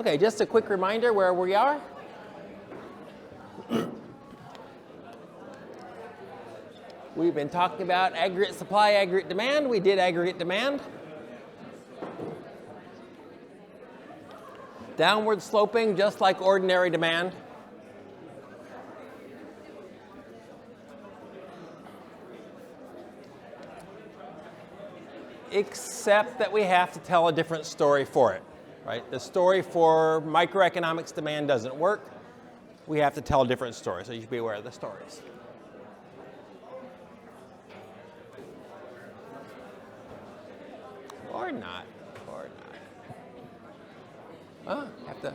Okay, just a quick reminder where we are. We've been talking about aggregate supply, aggregate demand. We did aggregate demand. Downward sloping, just like ordinary demand. Except that we have to tell a different story for it, right? The story for microeconomics demand doesn't work. We have to tell a different story, so you should be aware of the stories. Or not, or not. Oh, have to.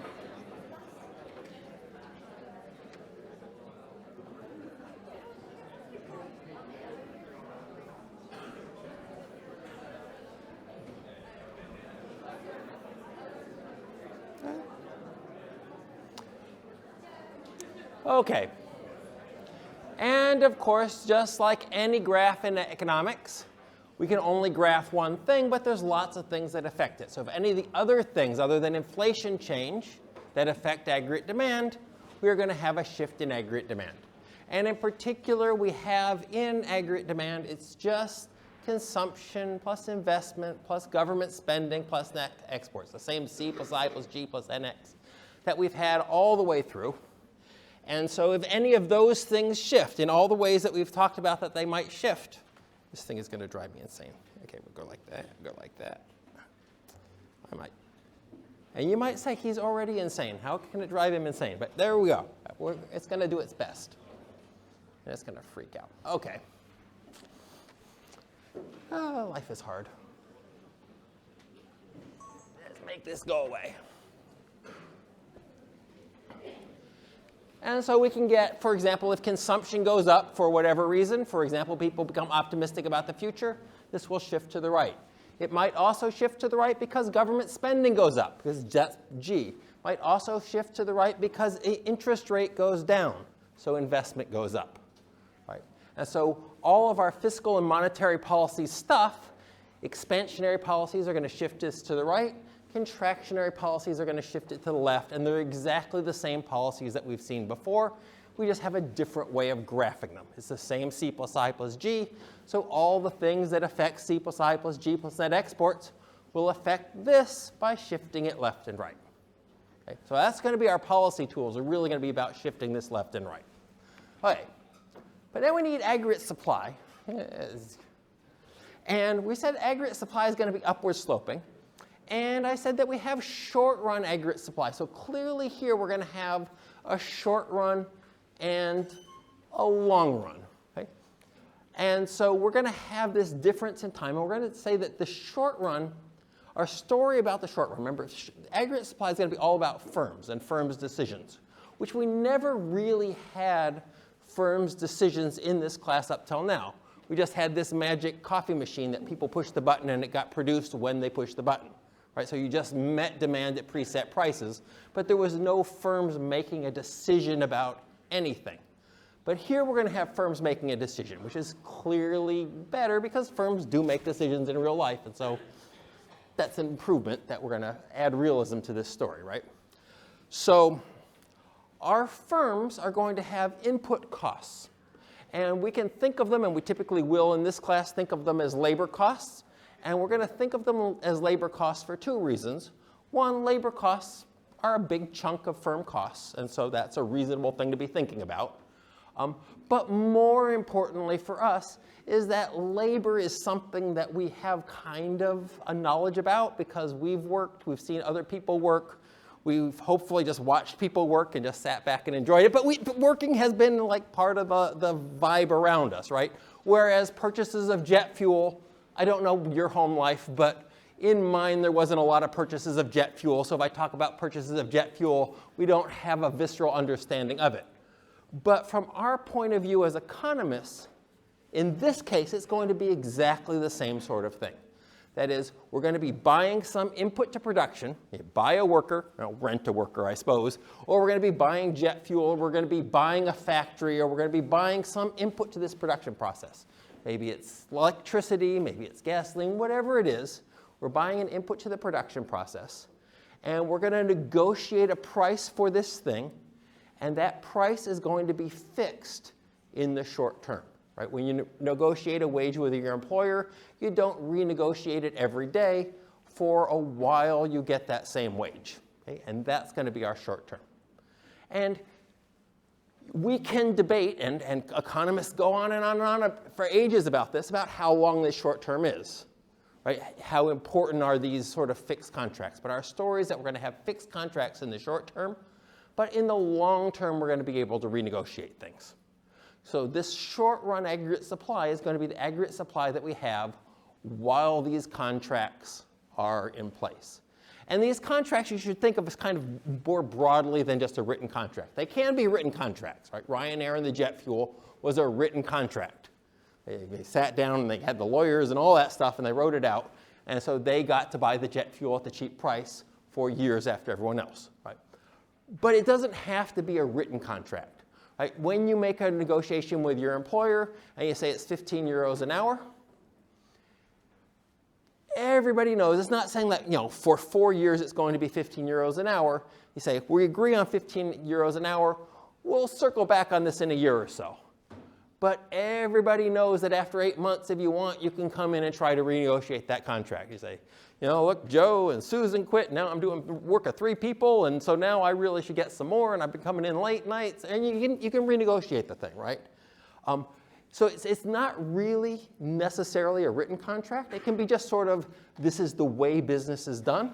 Okay. And of course, just like any graph in economics, we can only graph one thing, but there's lots of things that affect it. So if any of the other things other than inflation change that affect aggregate demand, we are going to have a shift in aggregate demand. And in particular, we have in aggregate demand, it's just consumption plus investment plus government spending plus net exports, the same C plus I plus G plus NX that we've had all the way through. And so if any of those things shift in all the ways that we've talked about that they might shift, this thing is going to drive me insane. Okay, we'll go like that, go like that. I might. And you might say he's already insane. How can it drive him insane? But there we go. It's going to do its best. And it's going to freak out. Okay. Oh, life is hard. Let's make this go away. And so we can get, for example, if consumption goes up for whatever reason, for example, people become optimistic about the future, this will shift to the right. It might also shift to the right because government spending goes up, because that's G. Might also shift to the right because interest rate goes down, so investment goes up. Right? And so all of our fiscal and monetary policy stuff, expansionary policies are going to shift this to the right. Contractionary policies are going to shift it to the left, and they're exactly the same policies that we've seen before. We just have a different way of graphing them. It's the same C plus I plus G, so all the things that affect C plus I plus G plus net exports will affect this by shifting it left and right. Okay, so that's going to be our policy tools. Are really going to be about shifting this left and right. Okay, but then we need aggregate supply. And we said aggregate supply is going to be upward sloping. And I said that we have short-run aggregate supply. So clearly here we're going to have a short run and a long run. Okay? And so we're going to have this difference in time. And we're going to say that the short run, our story about the short run, remember, aggregate supply is going to be all about firms and firms' decisions, which we never really had firms' decisions in this class up till now. We just had this magic coffee machine that people pushed the button and it got produced when they pushed the button. Right, so you just met demand at preset prices, but there was no firms making a decision about anything. But here we're going to have firms making a decision, which is clearly better because firms do make decisions in real life. And so that's an improvement that we're going to add realism to this story, right? So our firms are going to have input costs. And we can think of them, and we typically will in this class, think of them as labor costs. And we're going to think of them as labor costs for two reasons. One, labor costs are a big chunk of firm costs, and so that's a reasonable thing to be thinking about. But more importantly for us is that labor is something that we have kind of a knowledge about because we've worked, we've seen other people work, we've hopefully just watched people work and just sat back and enjoyed it, but working has been like part of the vibe around us, right? Whereas purchases of jet fuel, I don't know your home life, but in mine there wasn't a lot of purchases of jet fuel. So if I talk about purchases of jet fuel, we don't have a visceral understanding of it. But from our point of view as economists, in this case, it's going to be exactly the same sort of thing. That is, we're going to be buying some input to production. You buy a worker, rent a worker, I suppose, or we're going to be buying jet fuel, we're going to be buying a factory, or we're going to be buying some input to this production process. Maybe it's electricity, maybe it's gasoline, whatever it is. We're buying an input to the production process. and we're going to negotiate a price for this thing, and that price is going to be fixed in the short term. Right? When you negotiate a wage with your employer, you don't renegotiate it every day. For a while, you get that same wage. Okay? And that's going to be our short term. And we can debate, and economists go on and on and on for ages about this, about how long this short term is. Right? How important are these sort of fixed contracts? But our story is that we're going to have fixed contracts in the short term, but in the long term, we're going to be able to renegotiate things. So this short-run aggregate supply is going to be the aggregate supply that we have while these contracts are in place. And these contracts you should think of as kind of more broadly than just a written contract. They can be written contracts, right? Ryanair and the jet fuel was a written contract. They sat down and they had the lawyers and all that stuff and they wrote it out. And so they got to buy the jet fuel at the cheap price for years after everyone else, right? But it doesn't have to be a written contract. Right? When you make a negotiation with your employer and you say it's 15 euros an hour, everybody knows it's not saying that for 4 years it's going to be 15 euros an hour. You say, we agree on 15 euros an hour, we'll circle back on this in a year or so. But everybody knows that after 8 months, if you want, you can come in and try to renegotiate that contract. You say, look, Joe and Susan quit. Now I'm doing work of 3 people, and so now I really should get some more, and I've been coming in late nights, and you can renegotiate the thing, right? So it's not really necessarily a written contract. It can be just sort of, this is the way business is done.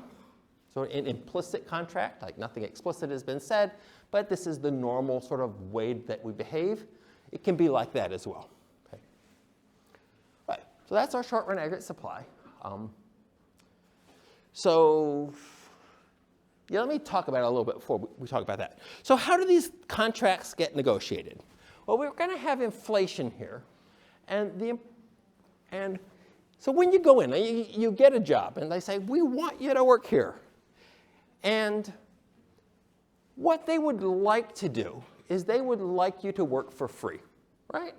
So an implicit contract, like nothing explicit has been said, but this is the normal sort of way that we behave. It can be like that as well. Okay. Right. So that's our short-run aggregate supply. Let me talk about it a little bit before we talk about that. So how do these contracts get negotiated? Well, we're going to have inflation here. And so when you go in, you get a job, and they say, we want you to work here. And what they would like to do is they would like you to work for free, right?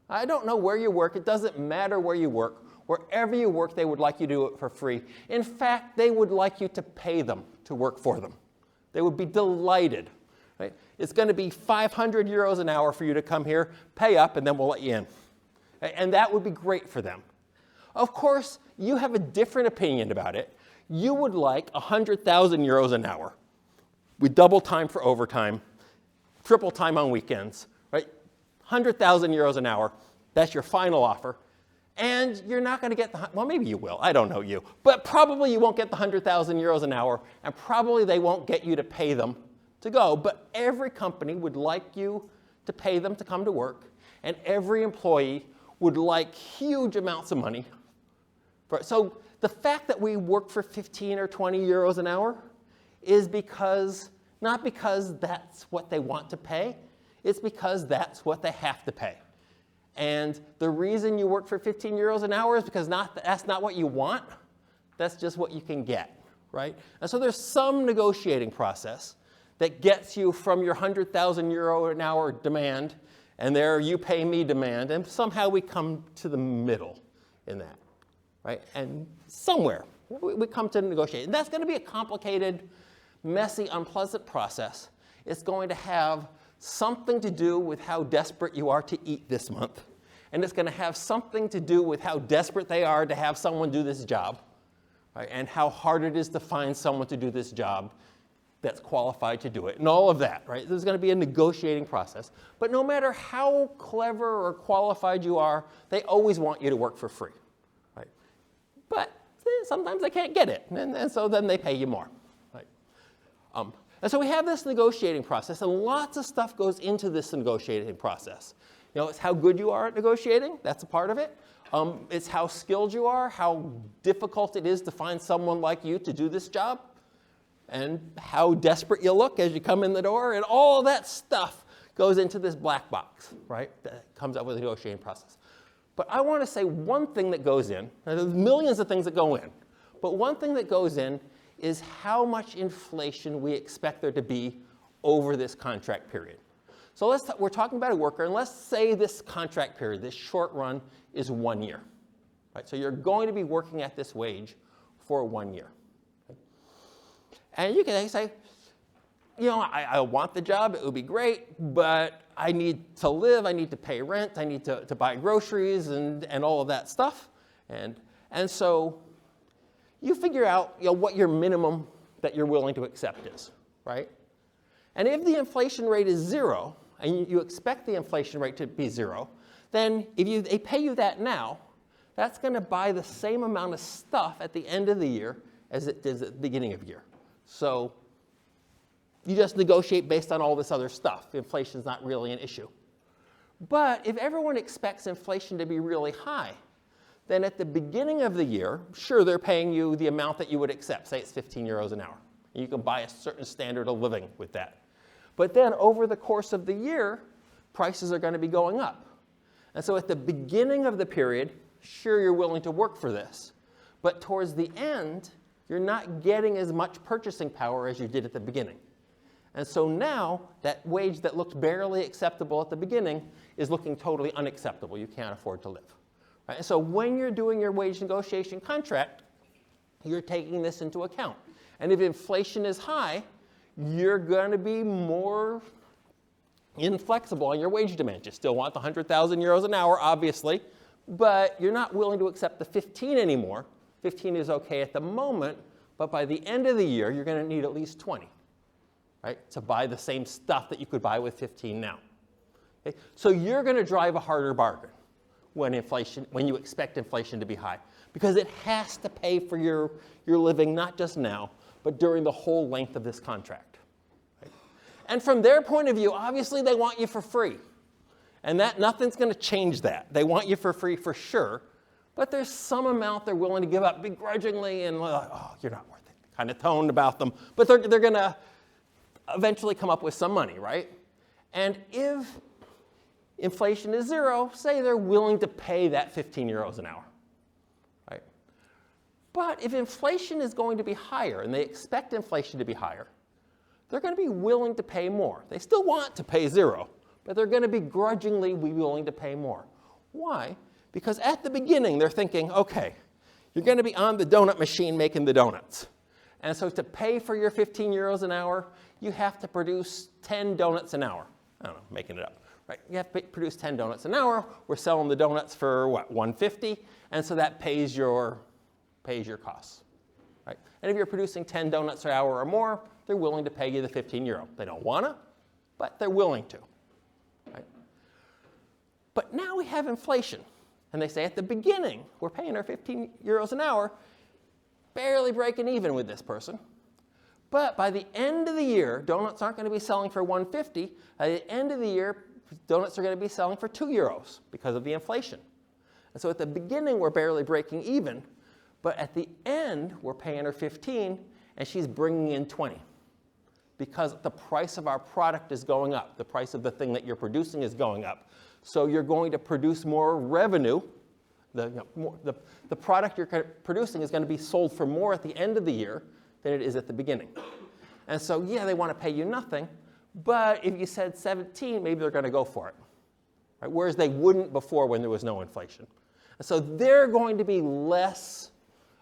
I don't know where you work. It doesn't matter where you work. Wherever you work, they would like you to do it for free. In fact, they would like you to pay them to work for them. They would be delighted, right? It's going to be 500 euros an hour for you to come here, pay up, and then we'll let you in. And that would be great for them. Of course, you have a different opinion about it. You would like 100,000 euros an hour with double time for overtime, triple time on weekends, right? 100,000 euros an hour, that's your final offer. And you're not going to get well, maybe you will, I don't know you. But probably you won't get the 100,000 euros an hour, and probably they won't get you to pay them to go. But every company would like you to pay them to come to work, and every employee would like huge amounts of money. So the fact that we work for 15 or 20 euros an hour is not because that's what they want to pay, it's because that's what they have to pay. And the reason you work for 15 euros an hour is because that's not what you want, that's just what you can get, right? And so there's some negotiating process that gets you from your 100,000 euro an hour demand and there you pay me demand, and somehow we come to the middle in that, right? And somewhere we come to negotiate. And that's going to be a complicated, messy, unpleasant process. It's going to have something to do with how desperate you are to eat this month. And it's going to have something to do with how desperate they are to have someone do this job, right? And how hard it is to find someone to do this job that's qualified to do it, and all of that, right? There's going to be a negotiating process. But no matter how clever or qualified you are, they always want you to work for free, right? But sometimes they can't get it, and so then they pay you more, right? And so we have this negotiating process, and lots of stuff goes into this negotiating process. It's how good you are at negotiating, that's a part of it. It's how skilled you are, how difficult it is to find someone like you to do this job, and how desperate you look as you come in the door, and all that stuff goes into this black box, right, that comes up with the negotiating process. But I want to say one thing that goes in. There's millions of things that go in, but one thing that goes in is how much inflation we expect there to be over this contract period. So we're talking about a worker, and let's say this contract period, this short run, is 1 year. Right? So you're going to be working at this wage for 1 year. Okay? And you can say, you know, I want the job, it would be great, but I need to live, I need to pay rent, I need to buy groceries and all of that stuff. And so you figure out, you know, what your minimum that you're willing to accept is, right? And if the inflation rate is 0, and you expect the inflation rate to be 0, then if they pay you that now, that's going to buy the same amount of stuff at the end of the year as it does at the beginning of the year. So you just negotiate based on all this other stuff. Inflation is not really an issue. But if everyone expects inflation to be really high, then at the beginning of the year, sure, they're paying you the amount that you would accept. Say it's 15 euros an hour. You can buy a certain standard of living with that. But then over the course of the year, prices are going to be going up. And so at the beginning of the period, sure, you're willing to work for this. But towards the end, you're not getting as much purchasing power as you did at the beginning. And so now, that wage that looked barely acceptable at the beginning is looking totally unacceptable. You can't afford to live. Right? And so when you're doing your wage negotiation contract, you're taking this into account. And if inflation is high, you're going to be more inflexible on your wage demand. You still want the 100,000 euros an hour, obviously, but you're not willing to accept the 15 anymore. 15 is okay at the moment, but by the end of the year, you're going to need at least 20, right, to buy the same stuff that you could buy with 15 now. Okay? So you're going to drive a harder bargain when you expect inflation to be high, because it has to pay for your living, not just now, but during the whole length of this contract. Right? And from their point of view, obviously they want you for free. And that nothing's going to change that. They want you for free for sure, but there's some amount they're willing to give up begrudgingly, and like, oh, you're not worth it. Kind of toned about them, but they're going to eventually come up with some money, right? And if inflation is 0, say they're willing to pay that 15 euros an hour. But if inflation is going to be higher, and they expect inflation to be higher, they're going to be willing to pay more. They still want to pay 0, but they're going to begrudgingly be willing to pay more. Why? Because at the beginning, they're thinking, okay, you're going to be on the donut machine making the donuts. And so to pay for your 15 euros an hour, you have to produce 10 donuts an hour. I don't know, making it up. Right? You have to produce 10 donuts an hour. We're selling the donuts for, what, 150? And so that pays your costs. Right? And if you're producing 10 donuts an hour or more, they're willing to pay you the 15 euro. They don't want to, but they're willing to. Right? But now we have inflation. And they say at the beginning, we're paying our 15 euros an hour, barely breaking even with this person. But by the end of the year, donuts aren't going to be selling for 150. By the end of the year, donuts are going to be selling for 2 euros because of the inflation. And so at the beginning, we're barely breaking even. But at the end, we're paying her 15, and she's bringing in 20. Because the price of our product is going up. The price of the thing that you're producing is going up. So you're going to produce more revenue. The product you're producing is going to be sold for more at the end of the year than it is at the beginning. And so, yeah, they want to pay you nothing. But if you said 17, maybe they're going to go for it. Right? Whereas they wouldn't before when there was no inflation. And so they're going to be less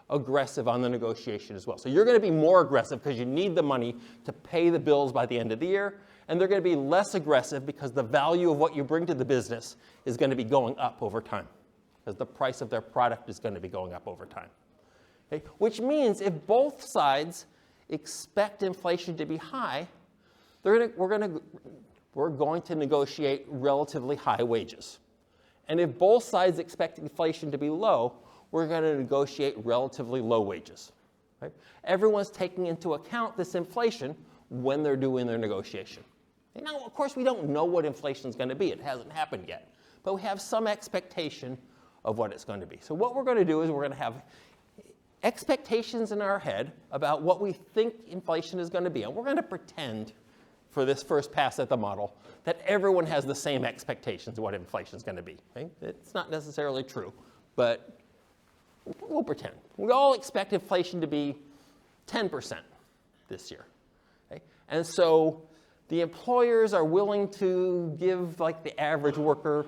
aggressive on the negotiation as well. So you're going to be more aggressive because you need the money to pay the bills by the end of the year. And they're going to be less aggressive because the value of what you bring to the business is going to be going up over time. Because the price of their product is going to be going up over time. Okay? Which means if both sides expect inflation to be high, we're going to negotiate relatively high wages. And if both sides expect inflation to be low, we're going to negotiate relatively low wages. Right? Everyone's taking into account this inflation when they're doing their negotiation. And now, of course, we don't know what inflation is going to be. It hasn't happened yet. But we have some expectation of what it's going to be. So what we're going to do is we're going to have expectations in our head about what we think inflation is going to be. And we're going to pretend for this first pass at the model that everyone has the same expectations of what inflation is going to be. Okay? It's not necessarily true, but we'll pretend. We all expect inflation to be 10% this year. Okay? And so the employers are willing to give like the average worker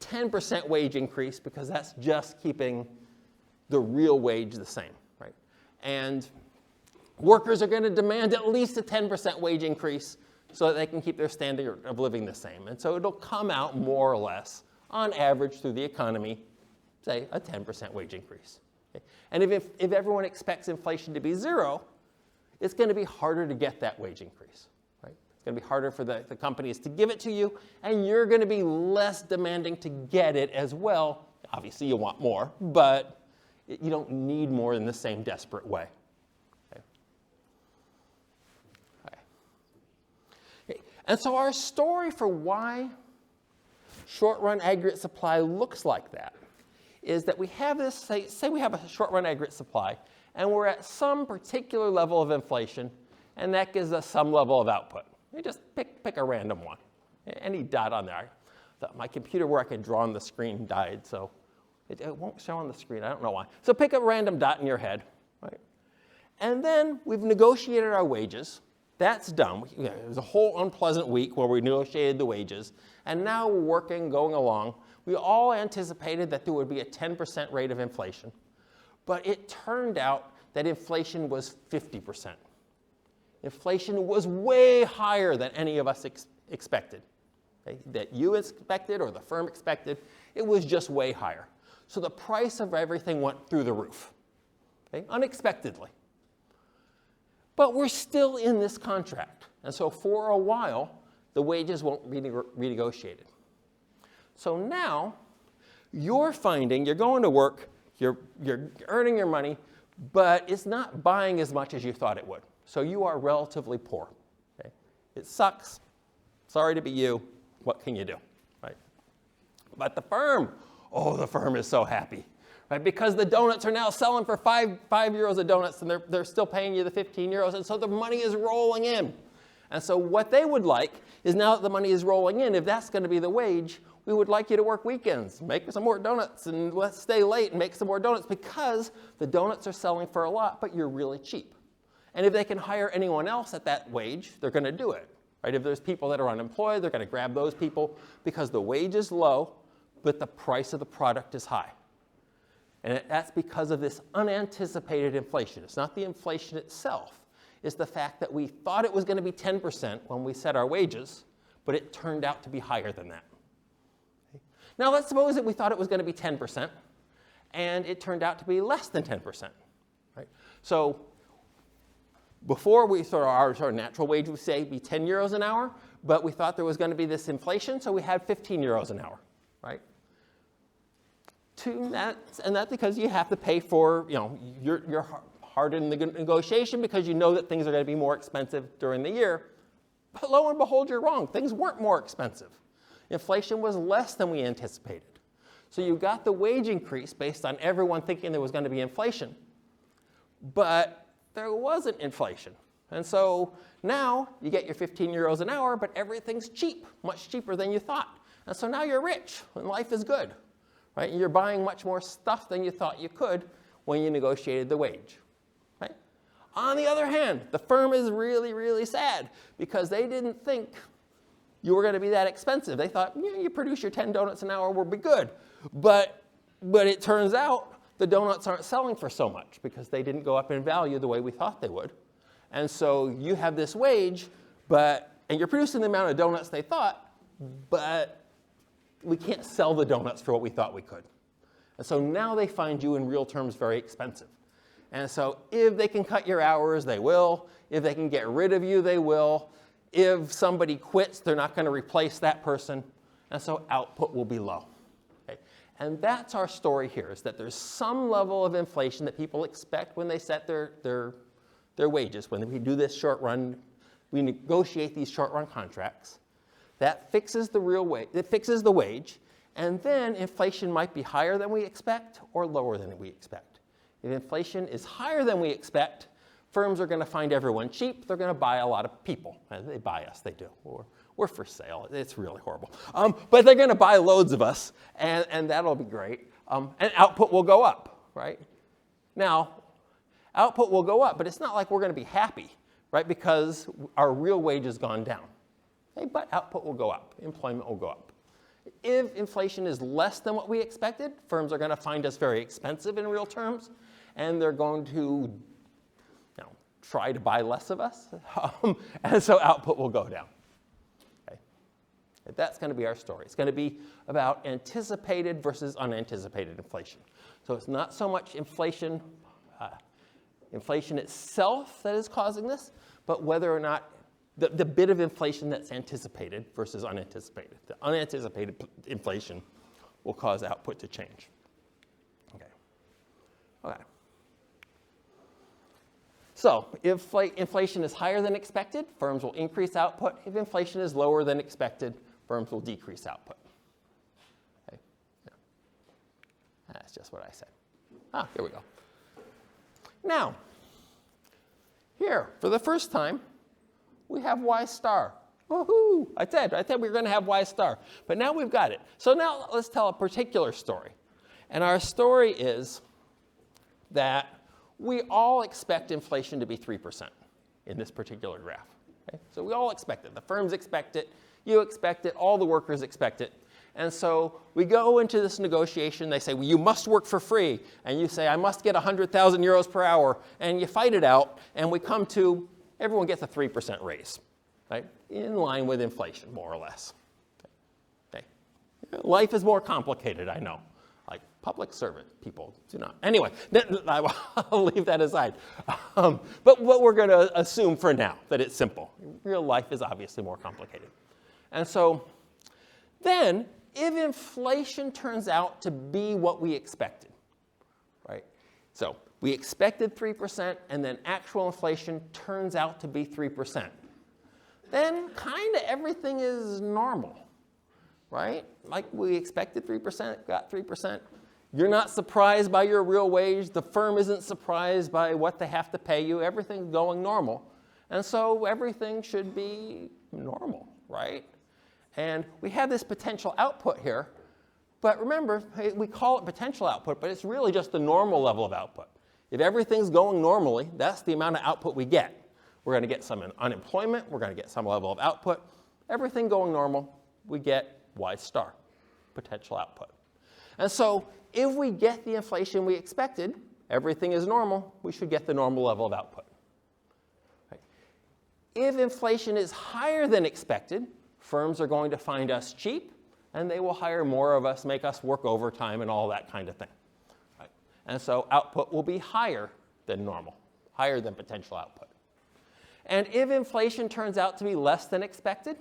10% wage increase because that's just keeping the real wage the same. Right? And Workers are going to demand at least a 10% wage increase so that they can keep their standard of living the same. And so it'll come out more or less, on average through the economy, say a 10% wage increase. Okay? And if everyone expects inflation to be zero, it's going to be harder to get that wage increase. Right? It's going to be harder for the companies to give it to you, and you're going to be less demanding to get it as well. Obviously, you want more, but you don't need more in the same desperate way. And so our story for why short-run aggregate supply looks like that is that we have this, say we have a short-run aggregate supply, and we're at some particular level of inflation, and that gives us some level of output. You just pick a random one, any dot on there. My computer where I could draw on the screen died, so it won't show on the screen. I don't know why. So pick a random dot in your head, right? And then we've negotiated our wages. That's done. It was a whole unpleasant week where we negotiated the wages, and now we're working, going along. We all anticipated that there would be a 10% rate of inflation, but it turned out that inflation was 50%. Inflation was way higher than any of us expected. Okay? That you expected or the firm expected, it was just way higher. So the price of everything went through the roof, okay? Unexpectedly. But we're still in this contract. And so for a while, the wages won't be renegotiated. So now, you're finding, you're going to work, you're earning your money, but it's not buying as much as you thought it would. So you are relatively poor. Okay? It sucks. Sorry to be you. What can you do? Right? But the firm is so happy. Right? Because the donuts are now selling for 5 euros a donut, and they're still paying you the 15 euros, and so the money is rolling in. And so what they would like is, now that the money is rolling in, if that's going to be the wage, we would like you to work weekends, make some more donuts, and let's stay late and make some more donuts, because the donuts are selling for a lot, but you're really cheap. And if they can hire anyone else at that wage, they're going to do it. Right? If there's people that are unemployed, they're going to grab those people because the wage is low, but the price of the product is high. And that's because of this unanticipated inflation. It's not the inflation itself. It's the fact that we thought it was going to be 10% when we set our wages, but it turned out to be higher than that. Okay? Now, let's suppose that we thought it was going to be 10%, and it turned out to be less than 10%. Right? So before, we thought our natural wage would say be 10 euros an hour, but we thought there was going to be this inflation, so we had 15 euros an hour. Right? And that's because you have to pay for, you're hard in the negotiation because you know that things are going to be more expensive during the year. But lo and behold, you're wrong. Things weren't more expensive. Inflation was less than we anticipated. So you got the wage increase based on everyone thinking there was going to be inflation. But there wasn't inflation. And so now you get your 15 euros an hour, but everything's cheap, much cheaper than you thought. And so now you're rich and life is good. Right? And you're buying much more stuff than you thought you could when you negotiated the wage. Right? On the other hand, the firm is really, really sad because they didn't think you were going to be that expensive. They thought, you produce your 10 donuts an hour, we'll be good. But it turns out the donuts aren't selling for so much because they didn't go up in value the way we thought they would. And so you have this wage, and you're producing the amount of donuts they thought, but we can't sell the donuts for what we thought we could. And so now they find you in real terms very expensive. And so if they can cut your hours, they will. If they can get rid of you, they will. If somebody quits, they're not going to replace that person. And so output will be low. Okay? And that's our story here, is that there's some level of inflation that people expect when they set their wages. When we do this short run, we negotiate these short run contracts. That fixes the real wage. It fixes the wage, and then inflation might be higher than we expect or lower than we expect. If inflation is higher than we expect, firms are going to find everyone cheap. They're going to buy a lot of people. They buy us. They do. We're for sale. It's really horrible. But they're going to buy loads of us, and that'll be great. And output will go up, right? Now, output will go up, but it's not like we're going to be happy, right? Because our real wage has gone down. Okay, but output will go up. Employment will go up. If inflation is less than what we expected, firms are going to find us very expensive in real terms, and they're going to try to buy less of us, and so output will go down. Okay? That's going to be our story. It's going to be about anticipated versus unanticipated inflation. So it's not so much inflation itself that is causing this, but whether or not the bit of inflation that's anticipated versus unanticipated. The unanticipated inflation will cause output to change. Okay. So if inflation is higher than expected, firms will increase output. If inflation is lower than expected, firms will decrease output. Okay. Yeah. That's just what I said. Here we go. Now, here, for the first time, we have Y star. Woohoo! I said we were going to have Y star. But now we've got it. So now let's tell a particular story. And our story is that we all expect inflation to be 3% in this particular graph. Okay? So we all expect it. The firms expect it. You expect it. All the workers expect it. And so we go into this negotiation. They say, well, you must work for free. And you say, I must get 100,000 euros per hour. And you fight it out. And we come to everyone gets a 3% raise, right? In line with inflation, more or less. Okay. Life is more complicated, I know. Like public servant people do not. Anyway, I'll leave that aside. But what we're going to assume for now, that it's simple. Real life is obviously more complicated. And so then, if inflation turns out to be what we expected, right? So we expected 3%, and then actual inflation turns out to be 3%. Then kind of everything is normal, right? Like we expected 3%, got 3%. You're not surprised by your real wage. The firm isn't surprised by what they have to pay you. Everything's going normal. And so everything should be normal, right? And we have this potential output here. But remember, we call it potential output, but it's really just the normal level of output. If everything's going normally, that's the amount of output we get. We're going to get some unemployment. We're going to get some level of output. Everything going normal, we get Y star, potential output. And so if we get the inflation we expected, everything is normal, we should get the normal level of output. Right. If inflation is higher than expected, firms are going to find us cheap, and they will hire more of us, make us work overtime, and all that kind of thing. Right. And so output will be higher than normal, higher than potential output. And if inflation turns out to be less than expected,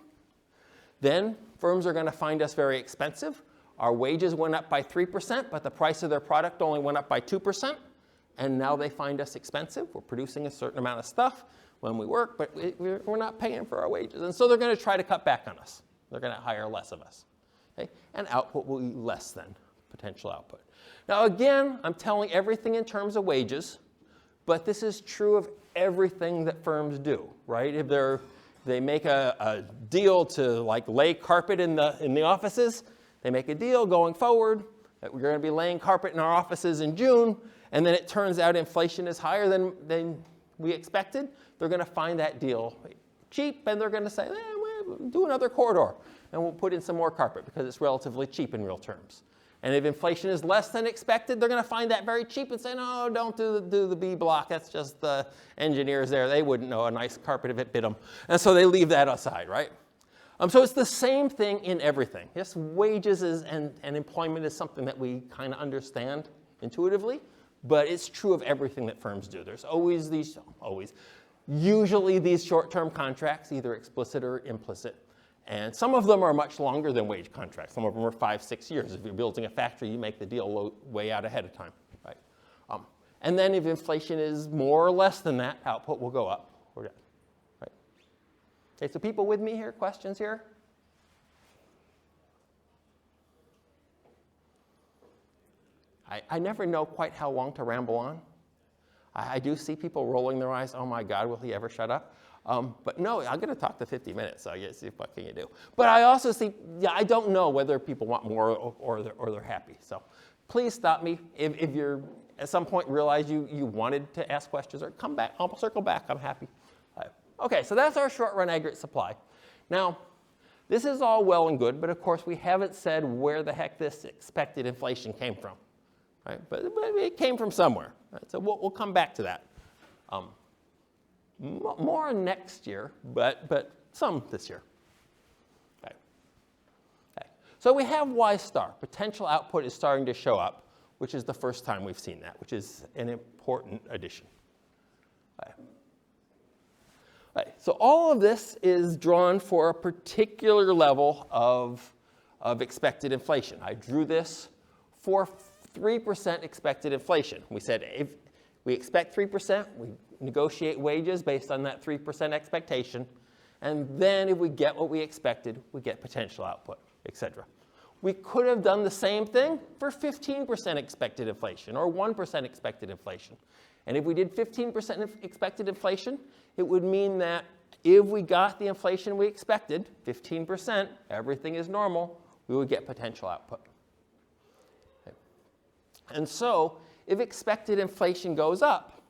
then firms are going to find us very expensive. Our wages went up by 3%, but the price of their product only went up by 2%. And now they find us expensive. We're producing a certain amount of stuff when we work, but we're not paying for our wages. And so they're going to try to cut back on us. They're going to hire less of us. Okay? And output will be less than potential output. Now again, I'm telling everything in terms of wages, but this is true of everything that firms do, right? If they make a deal to like lay carpet in the offices, they make a deal going forward that we're going to be laying carpet in our offices in June, and then it turns out inflation is higher than we expected. They're going to find that deal cheap, and they're going to say, we'll do another corridor, and we'll put in some more carpet because it's relatively cheap in real terms. And if inflation is less than expected, they're going to find that very cheap and say, no, don't do the B block. That's just the engineers there. They wouldn't know a nice carpet if it bit them. And so they leave that aside, right? So it's the same thing in everything. Yes, wages and employment is something that we kind of understand intuitively, but it's true of everything that firms do. There's usually these short-term contracts, either explicit or implicit. And some of them are much longer than wage contracts. Some of them are 5-6 years. If you're building a factory, you make the deal way out ahead of time, right? And then if inflation is more or less than that, output will go up or down, right? Okay, so people with me here? Questions here? I never know quite how long to ramble on. I do see people rolling their eyes. Oh my God, will he ever shut up? But no, I'm going to talk to 50 minutes, so I guess what can you do? But I also see, I don't know whether people want more or they're happy. So please stop me if you're at some point realize you wanted to ask questions, or come back. I'll circle back. I'm happy. Okay, so that's our short-run aggregate supply. Now, this is all well and good, but of course we haven't said where the heck this expected inflation came from, right? But it came from somewhere. Right? So we'll come back to that. More next year, but some this year. Okay. Okay. So we have Y star. Potential output is starting to show up, which is the first time we've seen that, which is an important addition. Okay. Okay. So all of this is drawn for a particular level of expected inflation. I drew this for 3% expected inflation. We said if we expect 3%, we negotiate wages based on that 3% expectation, and then if we get what we expected, we get potential output, et cetera. We could have done the same thing for 15% expected inflation or 1% expected inflation. And if we did 15% expected inflation, it would mean that if we got the inflation we expected, 15%, everything is normal, we would get potential output. Okay. And so if expected inflation goes up,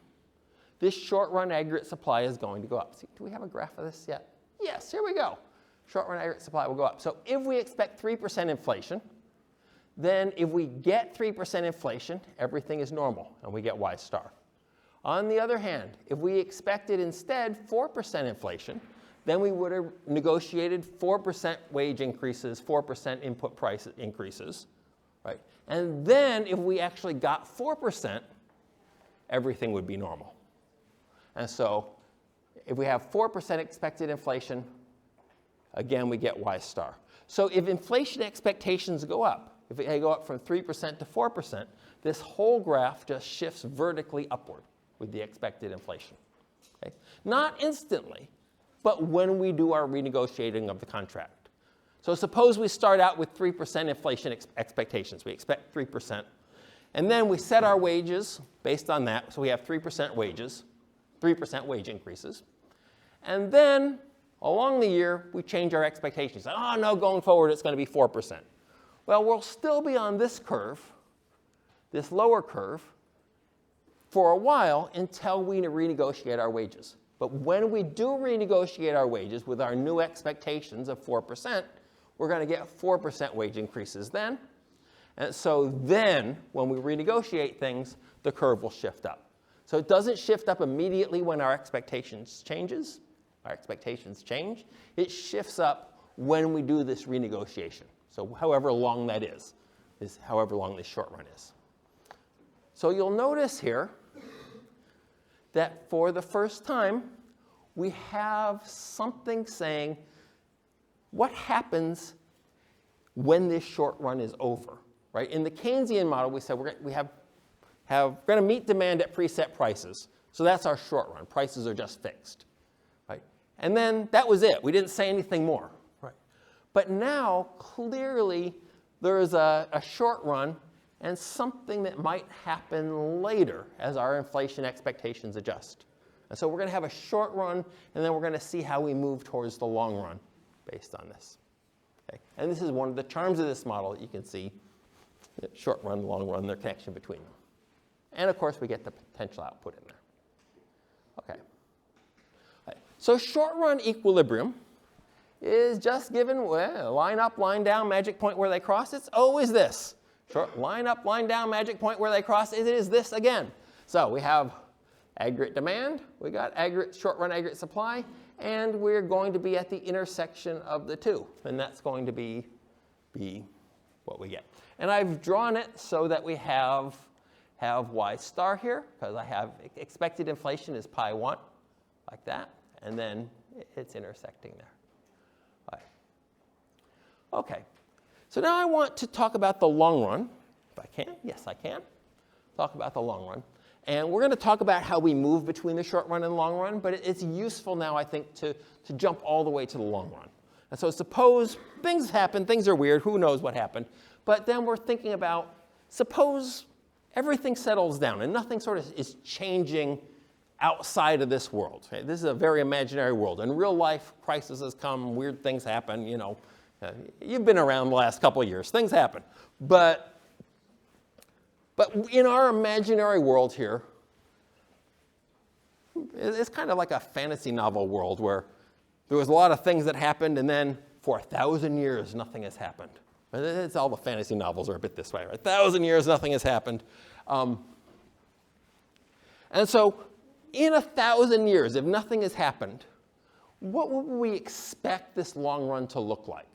this short-run aggregate supply is going to go up. See, do we have a graph of this yet? Yes, here we go. Short-run aggregate supply will go up. So if we expect 3% inflation, then if we get 3% inflation, everything is normal, and we get Y star. On the other hand, if we expected instead 4% inflation, then we would have negotiated 4% wage increases, 4% input price increases, right? And then if we actually got 4%, everything would be normal. And so if we have 4% expected inflation, again, we get Y star. So if inflation expectations go up, if they go up from 3% to 4%, this whole graph just shifts vertically upward with the expected inflation. Okay? Not instantly, but when we do our renegotiating of the contract. So suppose we start out with 3% inflation expectations. We expect 3%. And then we set our wages based on that. So we have 3% wages, 3% wage increases. And then along the year, we change our expectations. Oh, no, going forward, it's going to be 4%. Well, we'll still be on this curve, this lower curve, for a while until we renegotiate our wages. But when we do renegotiate our wages with our new expectations of 4%, we're going to get 4% wage increases then. And so then, when we renegotiate things, the curve will shift up. So it doesn't shift up immediately when our expectations changes. Our expectations change. It shifts up when we do this renegotiation. So however long that is however long this short run is. So you'll notice here that for the first time, we have something saying what happens when this short run is over, right? In the Keynesian model, we said we're going to meet demand at preset prices. So that's our short run. Prices are just fixed, right? And then that was it. We didn't say anything more, right? But now, clearly, there is a short run and something that might happen later as our inflation expectations adjust. And so we're going to have a short run, and then we're going to see how we move towards the long run based on this. Okay? And this is one of the charms of this model that you can see, the short run, long run, the connection between them. And of course, we get the potential output in there. Okay. All right. So short run equilibrium is just given, well, line up, line down, magic point where they cross. It's always this. Short line up, line down, magic point where they cross. It is this again. So we have aggregate demand, we got aggregate short run aggregate supply, and we're going to be at the intersection of the two. And that's going to be what we get. And I've drawn it so that we have Y star here, because I have expected inflation is pi 1, like that. And then it's intersecting there. All right. Okay. So now I want to talk about the long run, if I can. Yes, I can. Talk about the long run. And we're going to talk about how we move between the short run and long run, but it's useful now, I think, to jump all the way to the long run. And so suppose things happen, things are weird, who knows what happened, but then we're thinking about, suppose everything settles down and nothing sort of is changing outside of this world. Okay? This is a very imaginary world. In real life, crises come, weird things happen, you know. You've been around the last couple of years. Things happen. But in our imaginary world here, it's kind of like a fantasy novel world where there was a lot of things that happened, and then for 1,000 years, nothing has happened. It's all the fantasy novels are a bit this way, right? 1,000 years, nothing has happened. And so in 1,000 years, if nothing has happened, what would we expect this long run to look like,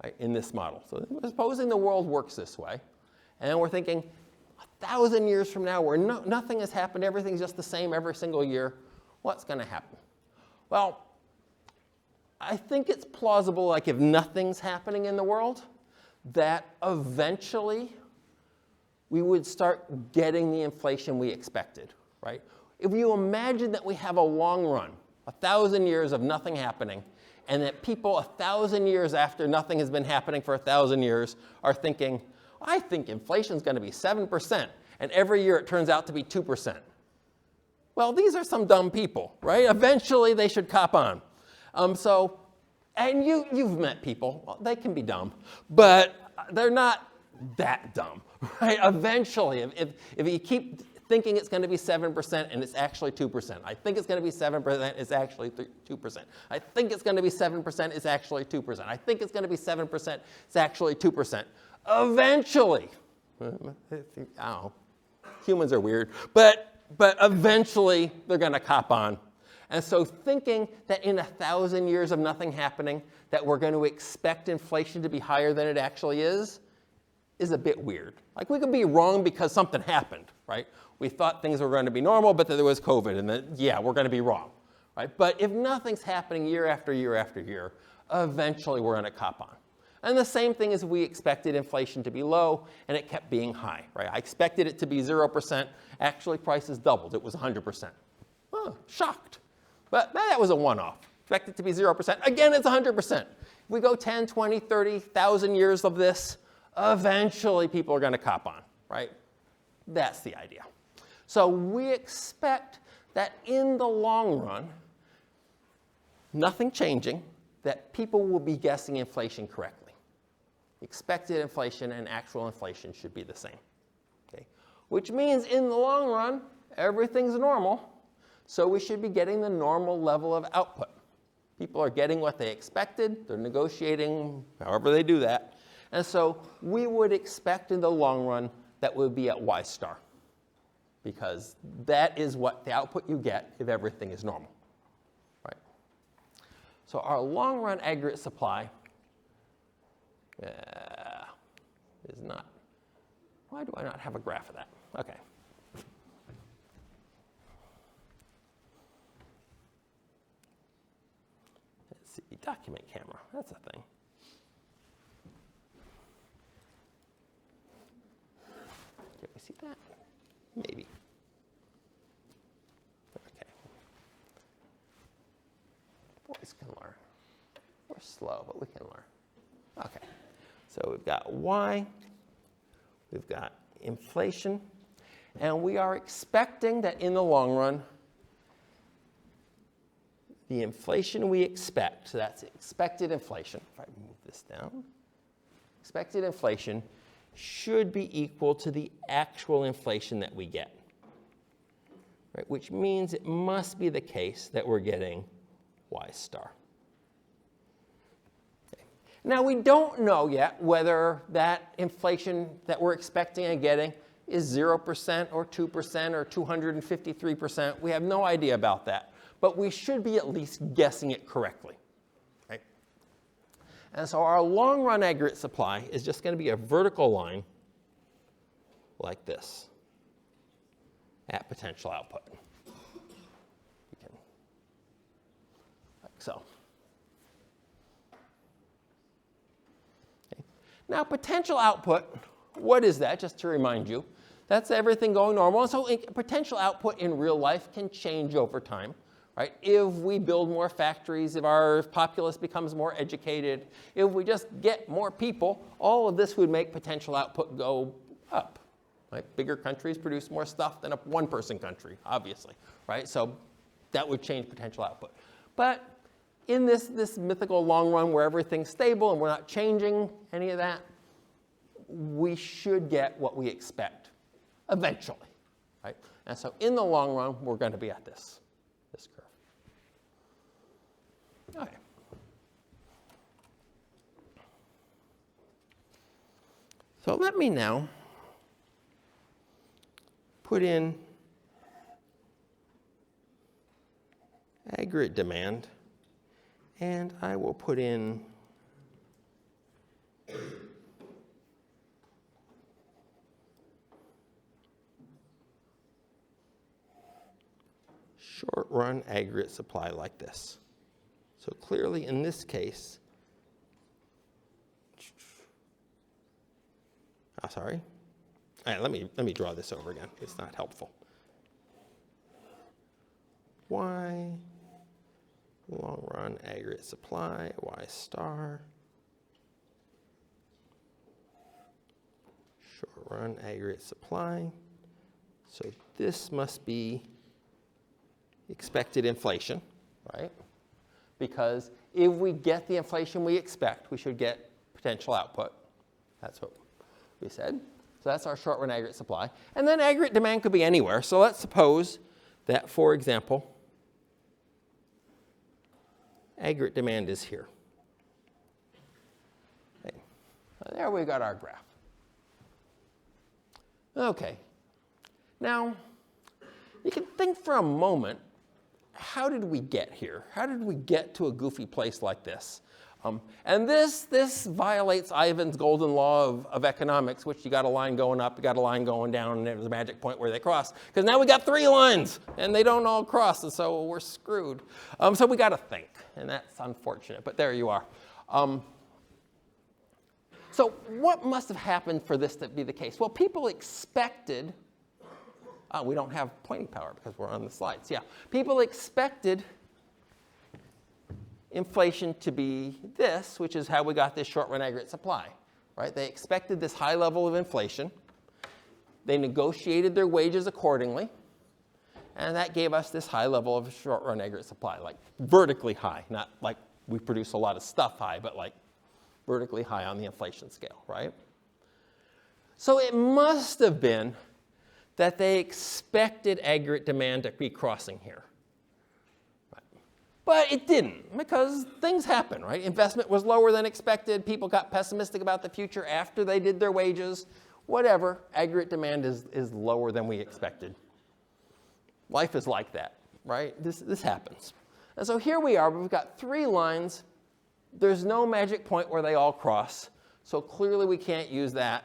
right, in this model? So supposing the world works this way, and we're thinking 1,000 years from now where nothing has happened, everything's just the same every single year, what's going to happen? Well, I think it's plausible, like if nothing's happening in the world, that eventually we would start getting the inflation we expected, right? If you imagine that we have a long run, 1,000 years of nothing happening, and that people 1,000 years after nothing has been happening for 1,000 years are thinking, I think inflation's going to be 7%, and every year it turns out to be 2%. Well, these are some dumb people, right? Eventually they should cop on. And you've met people, well, they can be dumb, but they're not that dumb, right? Eventually, if you keep thinking it's going to be 7% and it's actually 2%. I think it's going to be 7%, it's actually 2%. I think it's going to be 7%, it's actually 2%. I think it's going to be 7%, it's actually 2%. Eventually, I don't know, humans are weird, but eventually they're going to cop on. And so thinking that in 1,000 years of nothing happening, that we're going to expect inflation to be higher than it actually is a bit weird. Like we could be wrong because something happened, right? We thought things were going to be normal, but then there was COVID, and then, yeah, we're going to be wrong, right? But if nothing's happening year after year after year, eventually we're going to cop on. And the same thing is we expected inflation to be low, and it kept being high, right? I expected it to be 0%. Actually, prices doubled. It was 100%. Oh, shocked. But that was a one-off. Expected to be 0%. Again, it's 100%. If we go 10, 20, 30,000 years of this, eventually people are going to cop on, right? That's the idea. So we expect that in the long run, nothing changing, that people will be guessing inflation correctly. Expected inflation and actual inflation should be the same. Okay? Which means in the long run, everything's normal, so we should be getting the normal level of output. People are getting what they expected, they're negotiating however they do that, and so we would expect in the long run that we'll be at Y star, because that is what the output you get if everything is normal. Right? So our long run aggregate supply is not, why do I not have a graph of that? Okay. Let's see, document camera, that's a thing. Can we see that? Maybe. Okay. Boys can learn. We're slow, but we can learn. Okay. So we've got Y, we've got inflation, and we are expecting that in the long run, the inflation we expect, so that's expected inflation, if I move this down, expected inflation should be equal to the actual inflation that we get, right? Which means it must be the case that we're getting Y star. Okay. Now we don't know yet whether that inflation that we're expecting and getting is 0% or 2% or 253%. We have no idea about that, but we should be at least guessing it correctly. And so our long run aggregate supply is just going to be a vertical line like this at potential output. Like so. Okay. Now potential output, what is that? Just to remind you, that's everything going normal. So potential output in real life can change over time. Right? If we build more factories, if our populace becomes more educated, if we just get more people, all of this would make potential output go up. Right? Bigger countries produce more stuff than a one-person country, obviously. Right? So that would change potential output. But in this mythical long run where everything's stable and we're not changing any of that, we should get what we expect eventually. Right? And so in the long run, we're going to be at this curve. Okay. So let me now put in aggregate demand, and I will put in short-run aggregate supply like this. So clearly in this case, sorry. All right, let me draw this over again. It's not helpful. Y, long-run aggregate supply, Y star, short-run aggregate supply. So this must be expected inflation, right? Because if we get the inflation we expect, we should get potential output. That's what we said. So that's our short-run aggregate supply. And then aggregate demand could be anywhere. So let's suppose that, for example, aggregate demand is here. Okay. There we got our graph. Okay. Now, you can think for a moment, how did we get here? How did we get to a goofy place like this? And this violates Ivan's golden law of economics, which you got a line going up, you got a line going down, and there's a magic point where they cross. Because now we got 3 lines, and they don't all cross, and so we're screwed. So we got to think, and that's unfortunate, but there you are. So what must have happened for this to be the case? Well, people expected, we don't have pointing power because we're on the slides. Yeah, people expected inflation to be this, which is how we got this short-run aggregate supply, right? They expected this high level of inflation. They negotiated their wages accordingly, and that gave us this high level of short-run aggregate supply, like vertically high, not like we produce a lot of stuff high, but like vertically high on the inflation scale, right? So it must have been that they expected aggregate demand to be crossing here. But it didn't, because things happen, right? Investment was lower than expected. People got pessimistic about the future after they did their wages. Whatever, aggregate demand is lower than we expected. Life is like that, right? This happens. And so here we are. We've got 3 lines. There's no magic point where they all cross. So clearly we can't use that.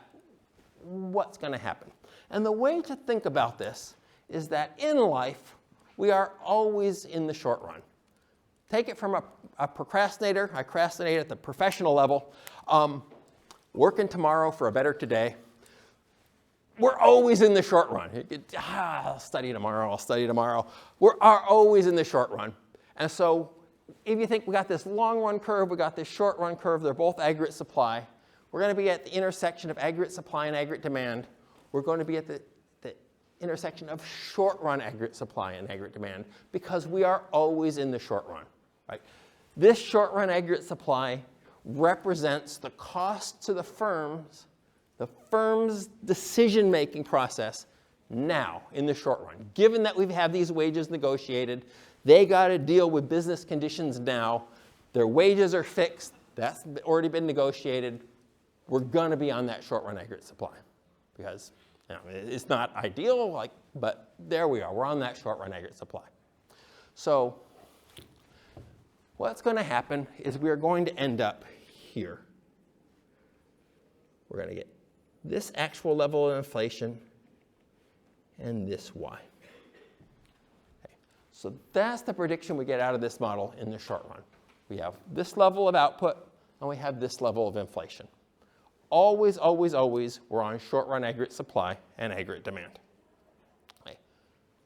What's going to happen? And the way to think about this is that in life, we are always in the short run. Take it from a procrastinator. I procrastinate at the professional level. Working tomorrow for a better today. We're always in the short run. I'll study tomorrow, I'll study tomorrow. We are always in the short run. And so if you think we got this long run curve, we got this short run curve, they're both aggregate supply. We're going to be at the intersection of aggregate supply and aggregate demand. We're going to be at the intersection of short run aggregate supply and aggregate demand because we are always in the short run. Right? This short run aggregate supply represents the cost to the firm's decision-making process now in the short run. Given that we have these wages negotiated, they got to deal with business conditions now. Their wages are fixed. That's already been negotiated. We're going to be on that short run aggregate supply because it's not ideal, but there we are. We're on that short run aggregate supply. So what's going to happen is we're going to end up here. We're going to get this actual level of inflation and this Y. Okay. So that's the prediction we get out of this model in the short run. We have this level of output and we have this level of inflation. Always, always, always, we're on short run aggregate supply and aggregate demand. Okay.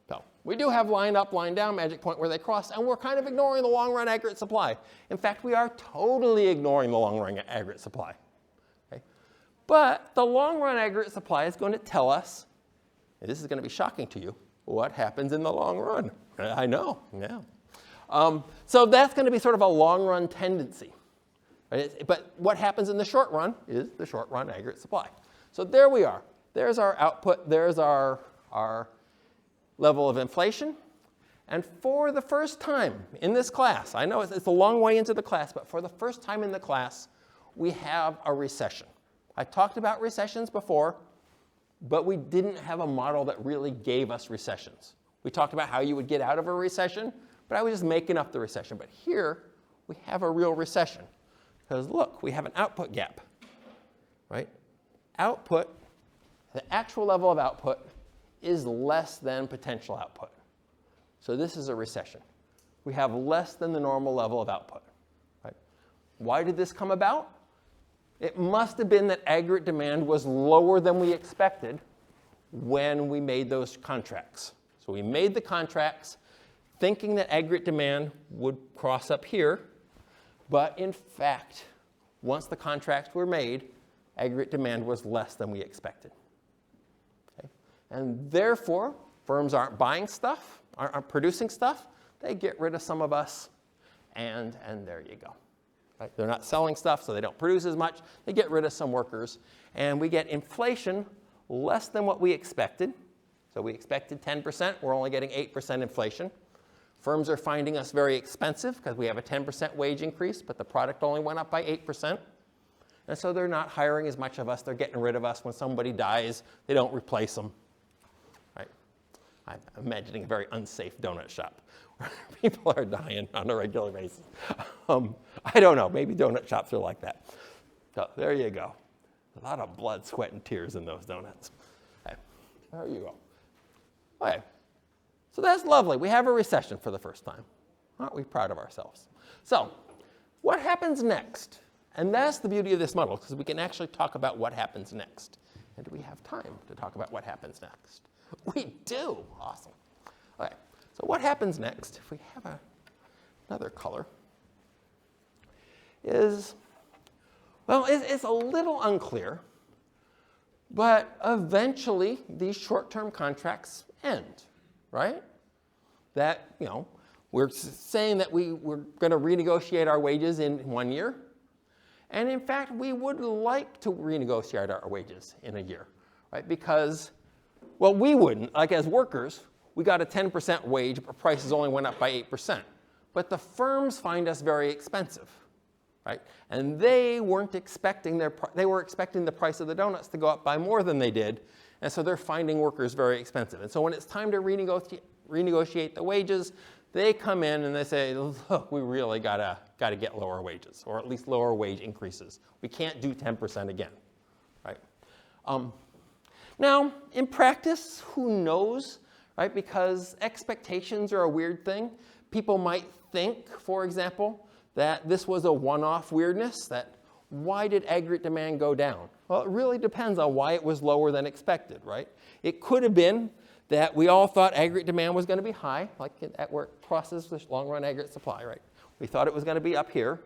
So we do have line up, line down, magic point where they cross, and we're kind of ignoring the long run aggregate supply. In fact, we are totally ignoring the long run aggregate supply. Okay. But the long run aggregate supply is going to tell us, and this is going to be shocking to you, what happens in the long run. I know, yeah. So that's going to be sort of a long run tendency. Right? But what happens in the short run is the short run aggregate supply. So there we are. There's our output. There's our level of inflation. And for the first time in this class, I know it's a long way into the class, but for the first time in the class, we have a recession. I talked about recessions before, but we didn't have a model that really gave us recessions. We talked about how you would get out of a recession, but I was just making up the recession. But here, we have a real recession. Because look, we have an output gap, right? Output, the actual level of output is less than potential output. So this is a recession. We have less than the normal level of output, right? Why did this come about? It must have been that aggregate demand was lower than we expected when we made those contracts. So we made the contracts thinking that aggregate demand would cross up here, but in fact, once the contracts were made, aggregate demand was less than we expected. Okay? And therefore, firms aren't buying stuff, aren't producing stuff. They get rid of some of us, and there you go. Right? They're not selling stuff, so they don't produce as much. They get rid of some workers, and we get inflation less than what we expected. So we expected 10%. We're only getting 8% inflation. Firms are finding us very expensive because we have a 10% wage increase, but the product only went up by 8%. And so they're not hiring as much of us. They're getting rid of us. When somebody dies, they don't replace them. Right? I'm imagining a very unsafe donut shop where people are dying on a regular basis. I don't know. Maybe donut shops are like that. So there you go. A lot of blood, sweat, and tears in those donuts. Okay. There you go. Okay. So that's lovely. We have a recession for the first time. Aren't we proud of ourselves? So what happens next? And that's the beauty of this model, because we can actually talk about what happens next. And do we have time to talk about what happens next? We do. Awesome. Okay. So what happens next, if we have another color, is, well, it's a little unclear, but eventually these short-term contracts end, right? That, we're saying that we're going to renegotiate our wages in 1 year. And in fact, we would like to renegotiate our wages in a year, right? Because, well, we wouldn't. Like as workers, we got a 10% wage, but prices only went up by 8%. But the firms find us very expensive, right? And they weren't expecting they were expecting the price of the donuts to go up by more than they did. And so they're finding workers very expensive. And so when it's time to renegotiate the wages, they come in and they say, look, we really gotta get lower wages, or at least lower wage increases. We can't do 10% again, right? Now, in practice, who knows, right? Because expectations are a weird thing. People might think, for example, that this was a one-off weirdness, that why did aggregate demand go down? Well, it really depends on why it was lower than expected, right? It could have been that we all thought aggregate demand was going to be high, like at where it crosses the long-run aggregate supply, right? We thought it was going to be up here.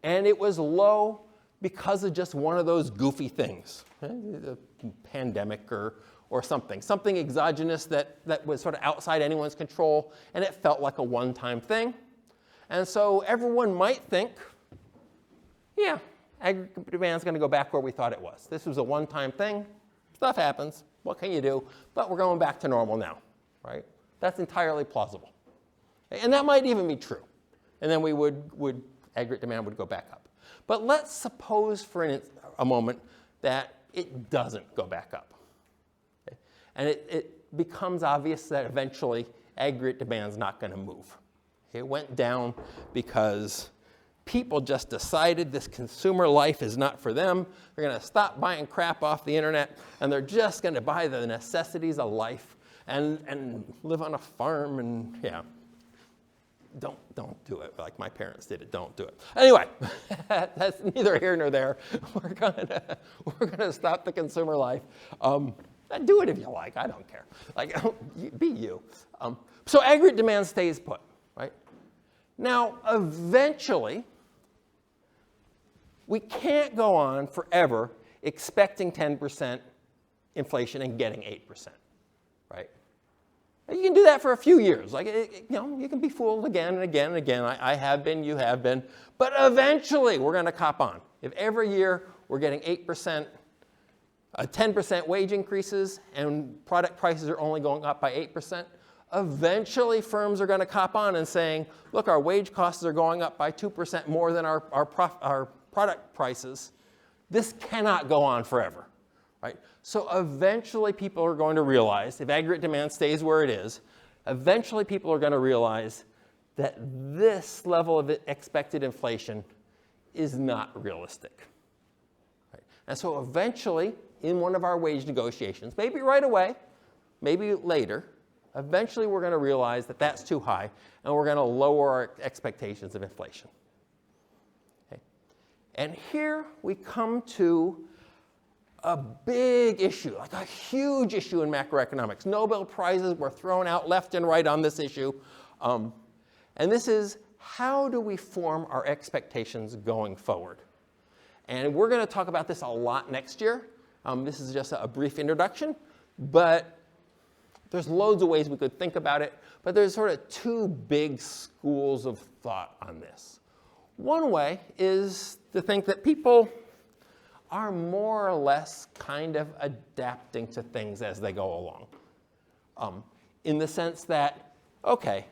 And it was low because of just one of those goofy things, the pandemic or something exogenous that was sort of outside anyone's control, and it felt like a one-time thing. And so everyone might think, yeah, aggregate demand is going to go back where we thought it was. This was a one-time thing. Stuff happens. What can you do? But we're going back to normal now, right? That's entirely plausible. And that might even be true. And then aggregate demand would go back up. But let's suppose for a moment that it doesn't go back up. Okay? And it becomes obvious that eventually aggregate demand is not going to move. It went down because people just decided this consumer life is not for them. They're going to stop buying crap off the internet, and they're just going to buy the necessities of life and live on a farm, and yeah. Don't do it like my parents did it. Don't do it. Anyway, that's neither here nor there. We're gonna stop the consumer life. Do it if you like. I don't care. Like, be you. So aggregate demand stays put, right? Now, eventually, we can't go on forever expecting 10% inflation and getting 8%, right? You can do that for a few years. Like, you can be fooled again and again and again. I have been, you have been. But eventually, we're going to cop on. If every year we're getting 8%, 10% wage increases, and product prices are only going up by 8%, eventually firms are going to cop on and saying, look, our wage costs are going up by 2% more than our product prices. This cannot go on forever, right? So eventually people are going to realize, if aggregate demand stays where it is, eventually people are going to realize that this level of expected inflation is not realistic. Right? And so eventually, in one of our wage negotiations, maybe right away, maybe later, eventually we're going to realize that that's too high, and we're going to lower our expectations of inflation. Okay? And here we come to a big issue, like a huge issue in macroeconomics. Nobel Prizes were thrown out left and right on this issue. And this is, how do we form our expectations going forward? And we're going to talk about this a lot next year. This is just a brief introduction, but there's loads of ways we could think about it. But there's sort of two big schools of thought on this. One way is to think that people are more or less kind of adapting to things as they go along. In the sense that, okay,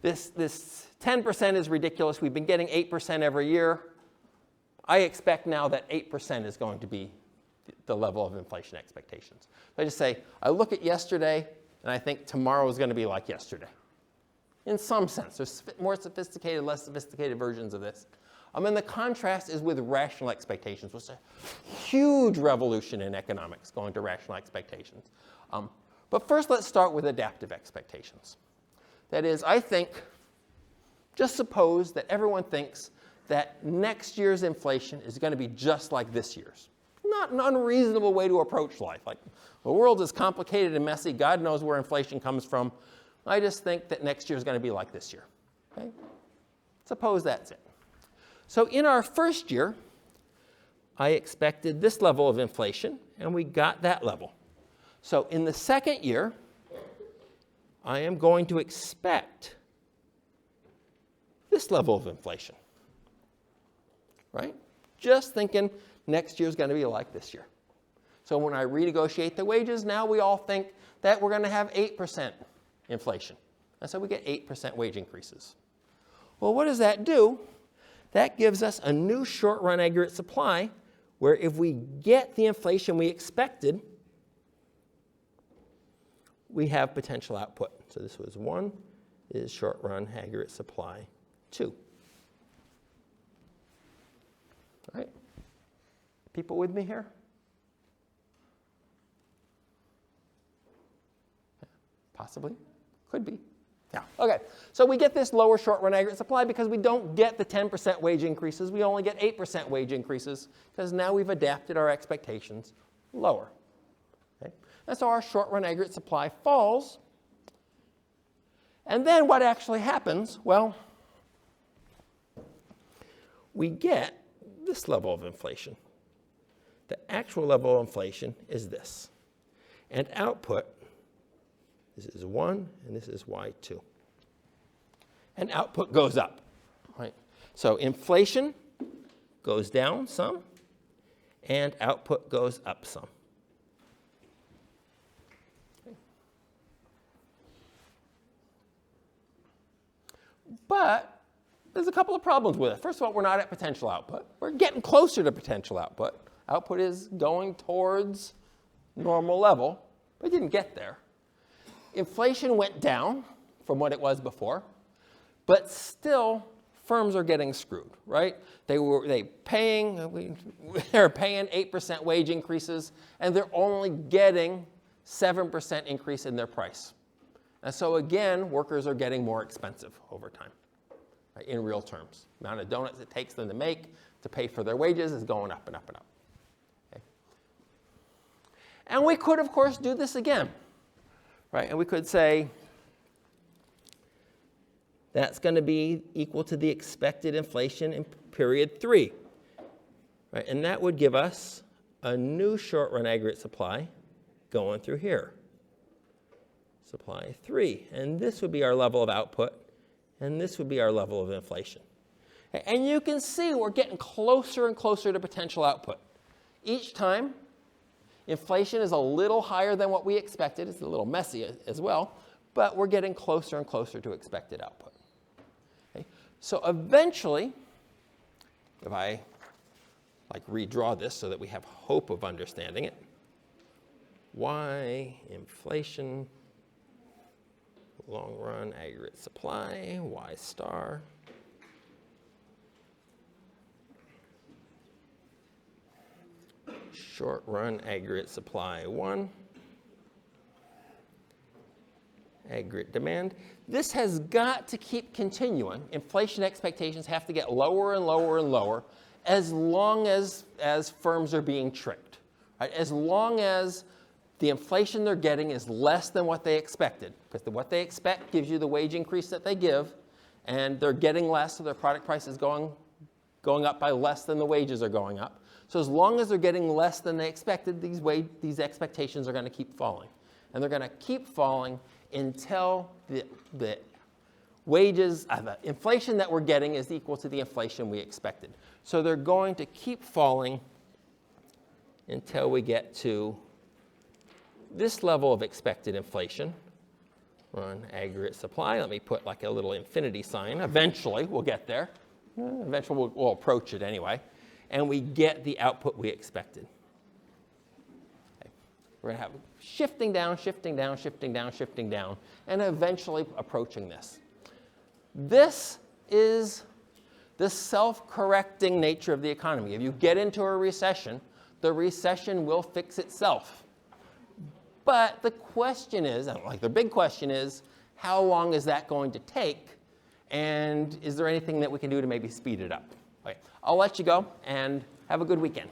this 10% is ridiculous. We've been getting 8% every year. I expect now that 8% is going to be the level of inflation expectations. So I just say, I look at yesterday, and I think tomorrow is going to be like yesterday. In some sense, there's more sophisticated, less sophisticated versions of this. And the contrast is with rational expectations, which is a huge revolution in economics, going to rational expectations. But first, let's start with adaptive expectations. That is, I think, just suppose that everyone thinks that next year's inflation is going to be just like this year's. Not an unreasonable way to approach life. Like, the world is complicated and messy. God knows where inflation comes from. I just think that next year is going to be like this year. Okay? Suppose that's it. So in our first year, I expected this level of inflation, and we got that level. So in the second year, I am going to expect this level of inflation, right? Just thinking next year is going to be like this year. So when I renegotiate the wages, now we all think that we're going to have 8% inflation. And so we get 8% wage increases. Well, what does that do? That gives us a new short-run aggregate supply where if we get the inflation we expected, we have potential output. So this was 1 is short-run aggregate supply 2. All right? People with me here? Possibly. Could be. Yeah. Okay. So we get this lower short-run aggregate supply because we don't get the 10% wage increases. We only get 8% wage increases because now we've adapted our expectations lower. Okay? And so our short-run aggregate supply falls. And then what actually happens? Well, we get this level of inflation. The actual level of inflation is this. And output, this is 1, and this is Y2. And output goes up. Right? So inflation goes down some, and output goes up some. Okay. But there's a couple of problems with it. First of all, we're not at potential output. We're getting closer to potential output. Output is going towards normal level, but it didn't get there. Inflation went down from what it was before, but still firms are getting screwed, right? They're paying 8% wage increases, and they're only getting 7% increase in their price. And so again, workers are getting more expensive over time, right, in real terms. The amount of donuts it takes them to make to pay for their wages is going up and up and up. Okay? And we could, of course, do this again. Right? And we could say that's going to be equal to the expected inflation in period 3. Right? And that would give us a new short-run aggregate supply going through here. Supply 3. And this would be our level of output, and this would be our level of inflation. And you can see we're getting closer and closer to potential output. Each time, inflation is a little higher than what we expected. It's a little messy as well, but we're getting closer and closer to expected output. Okay? So eventually, if I redraw this so that we have hope of understanding it, y inflation long run aggregate supply, Y star. Short run aggregate supply 1. Aggregate demand. This has got to keep continuing. Inflation expectations have to get lower and lower and lower as long as firms are being tricked. Right? As long as the inflation they're getting is less than what they expected, because what they expect gives you the wage increase that they give, and they're getting less, so their product price is going up by less than the wages are going up. So as long as they're getting less than they expected, these expectations are going to keep falling. And they're going to keep falling until the wages, the inflation that we're getting is equal to the inflation we expected. So they're going to keep falling until we get to this level of expected inflation. Run aggregate supply. Let me put like a little infinity sign. Eventually, we'll get there. Eventually, we'll approach it anyway. And we get the output we expected. Okay. We're going to have shifting down, shifting down, shifting down, shifting down, and eventually approaching this. This is the self-correcting nature of the economy. If you get into a recession, the recession will fix itself. But the question is, like the big question is, how long is that going to take? And is there anything that we can do to maybe speed it up? Okay, I'll let you go and have a good weekend.